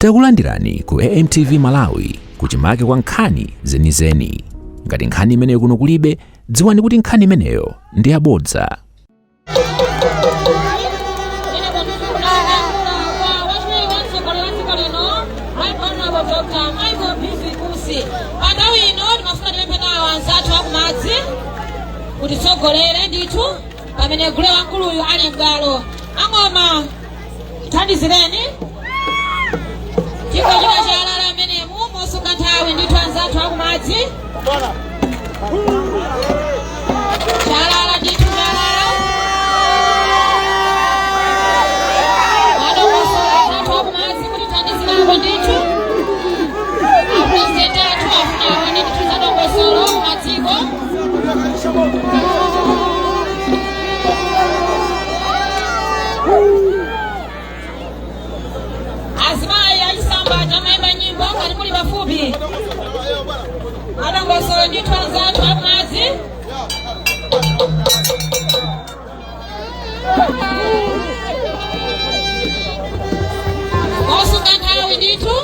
Takulandirani ku AMTV Malawi kuchimake kwa nkhani zenizeni. Ngati nkhani imeneyo kuno kulibe, dziwani kuti nkhani imeneyo ndi yabodza. Kutitsogolera ndithu pamene Gule Wamkuluyu ali mgalo ang'oma thandizireni chiko china chalala amenemu mosunga nthawi ndithu anzathu akumadzi chalala ndithu chalala madongosolo anzathu akumadzi kuti thandizirako ndithu apresidenti athu afunawo ndithu za dongosolo kumadziko Azimai alisamba jamaimba nyimbo karibuni bafupi adongosolo ndithu anzathu akumadzi mosunga nthawi ndithu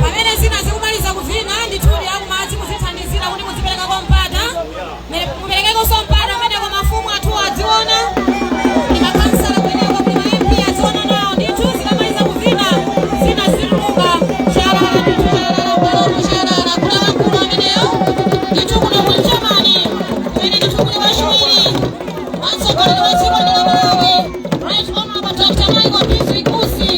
pamene zina zikumaliza kuvina ndithuli akumadzi muzithandizira kuti muzipereka kwa mpata muperekekonso mpata amene kwa mafumu athu adziona ndikakansala kumeneko kuti MP adziona nawo ndithu zikamaliza kuvina zina zilunga chalala ndithu chalala Gule Wamkulu ameneyo ndithu kuno kuli chamani kumene ndithu kuli wachiwiri watsogoleri wa dziko la Malawi right honorable Dr. Usi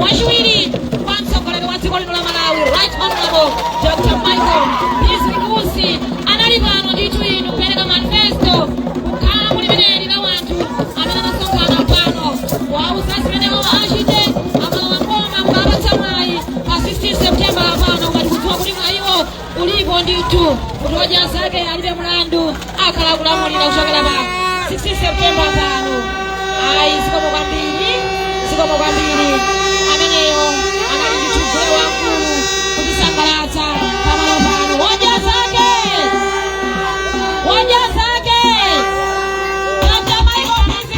wachiwiri kwa mtsogoleri wa dziko lino la Malawi, Right Honorable Dr. Michael Usi anali pano ndithu inu kupereka manifesto kukhala muli meneli la wanthu amene anasonkhana pano wauza zimenewo achite amalowa ngoma mukapatsa mwayi pa 16 September pano ngati kudziwa kuti mwayiwo ulipo ndithu kuti odya zake alibe mlandu akhala kulamulira kuchokera pa 16 September pano. Ayi zikomo kwambiri ameneyo anali ndithu Gule Wamkulu kutisangalatsa pamalo pano. Wodya zake Dr. Michael Usi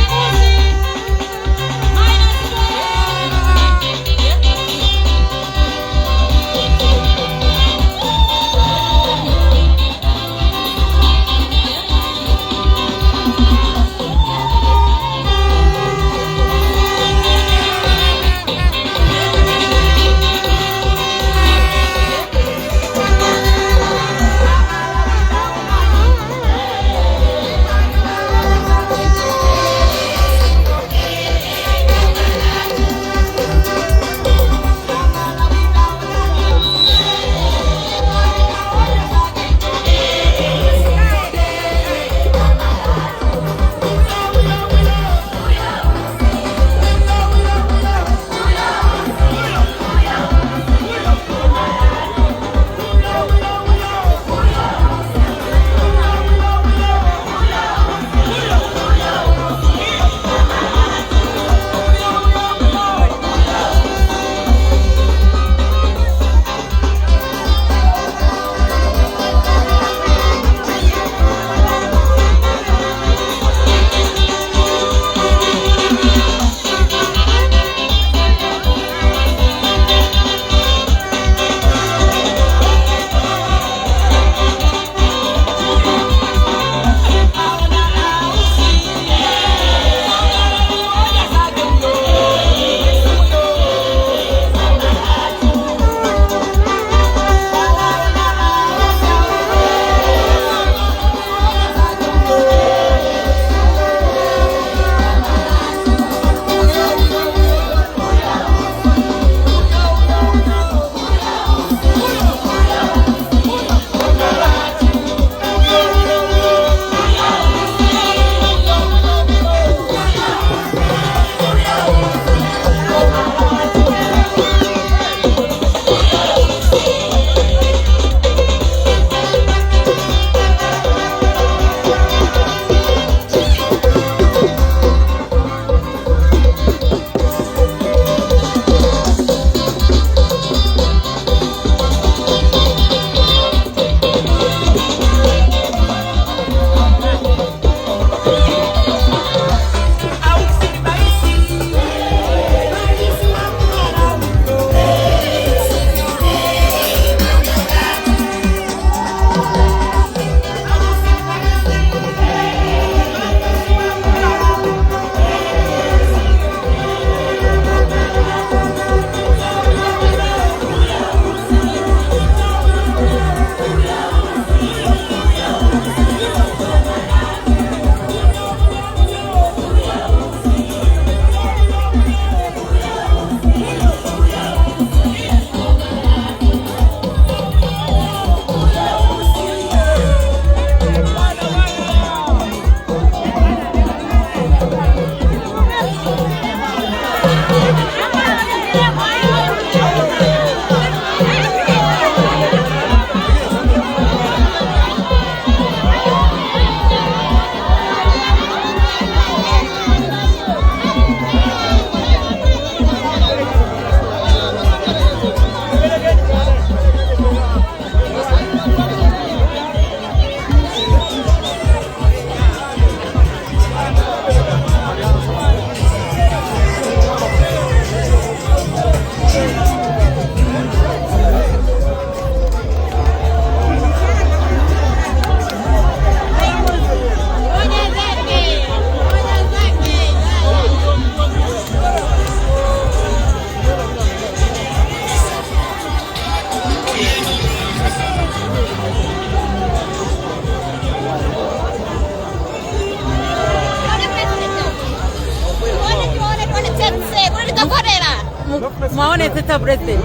Maone teta president.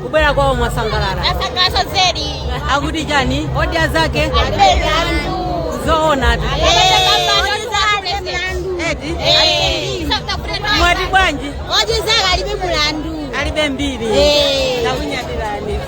Kubera kwa mwasangalala. Asangasa zedi. Agudi jani, odia zake. Zoona tu. Edi. Mwadi bwanji. Oji zaka alibe mulandu. Alibe mbili. Nakunya dilani.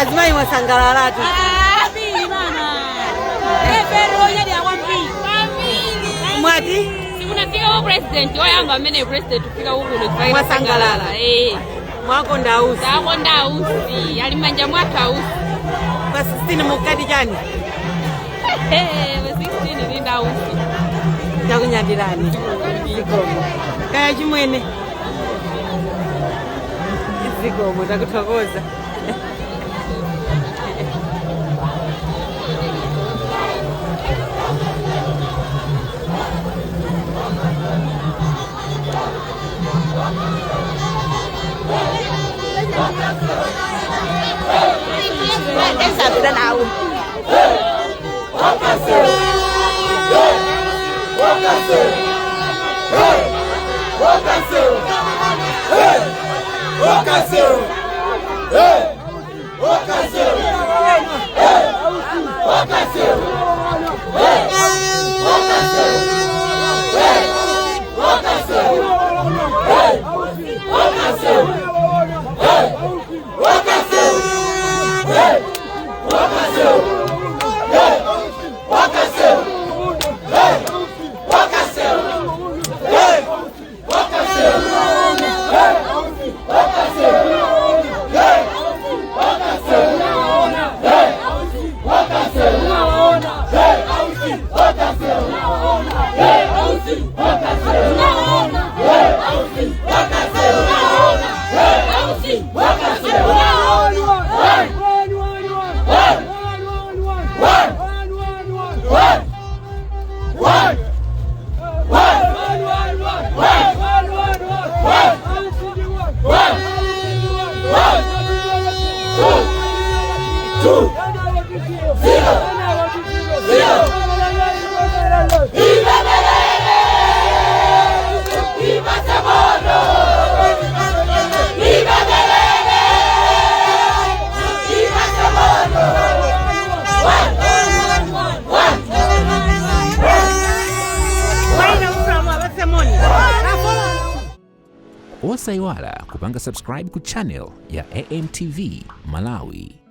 Azmai wasangalala tu. Abili mama. Pero yadi awambi. Mwadi. Sikunafika wa president, wa yanga mene president tufika huko ndo wasangalala. Mwako ndausi. Mwako ndausi. Alimanja mwaka ausi. Kwa 16 mukadi jani. Wa 16 ni ndausi. Takunyadirani. Zikomo. Kaya jimwene. Zikomo takuthokoza. Osayiwala kupanga subscribe ku channel ya AMTV Malawi.